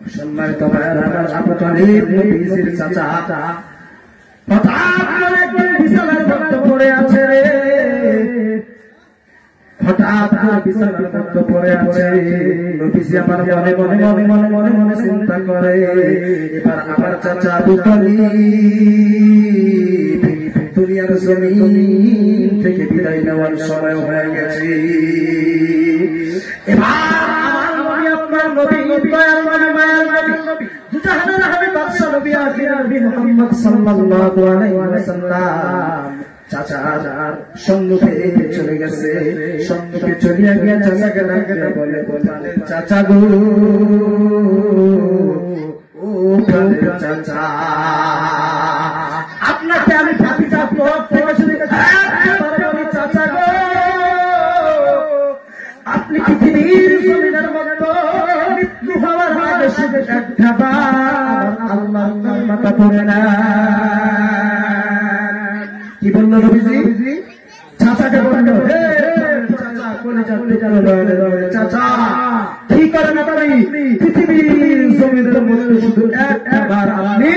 সম্মানিত ভাইরা, আবু তালিব নবীজির চাচা হঠাৎ করে একদিন বিছানার মধ্যে পড়ে আছে রে, হঠাৎ করে বিছানার মধ্যে পড়ে আছে। নবীজি আমার মনে মনে মনে মনে মনে মনে চিন্তা করে, এবার আমার চাচা আবু তালিব দুনিয়ার জমিন থেকে বিদায় নেওয়ার সময় হয়ে গেছে। এবার আমার নবী, আপনার নবী, দয়াল নবী, মায়ার নবী, দুজাহানের হাবিব বাদশা নবী আখির নবী মুহাম্মদ সাল্লাল্লাহু আলাইহি ওয়াসাল্লাম চাচার সম্মুখে চলে গেছে। সম্মুখে চলিয়া গিয়া চাচাকে ডাকে বলে, চাচা গো, ও প্রাণের চাচা, আপনাকে আমি ভাতিজা প্রভাব থেকে শুনে চাচা গো, আপনি পৃথিবীর জমিনের মতো মৃত্যু হওয়ার আগে শুধু একবার আল্লাহর কালিমাটা পড়ে না। কি বলল নবীজি? চাচাকে বলল, হে চাচা, চাচা কি করেন আপনি? পৃথিবীর জমিনের মধ্যে শুধু একবার আপনি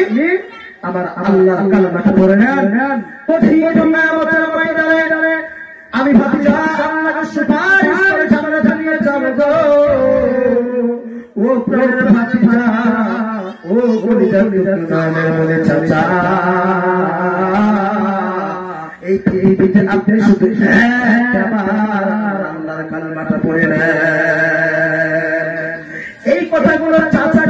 আমার আল্লাহর কালিমাটা পড়ে নেন। কঠিন কিয়ামতের ময়দানে আমি ভাতিজা আল্লাহকে সুপারিশ করে সামনে জানিয়ে যাব গো, ও প্রাণের ভাতিজা, ও কলিজার টুকরানের বলে চাচা, এই পৃথিবীতে আপনি শুধু একবার আল্লাহর কালিমাটা পড়ে নেন। এই কথাগুলো চাচা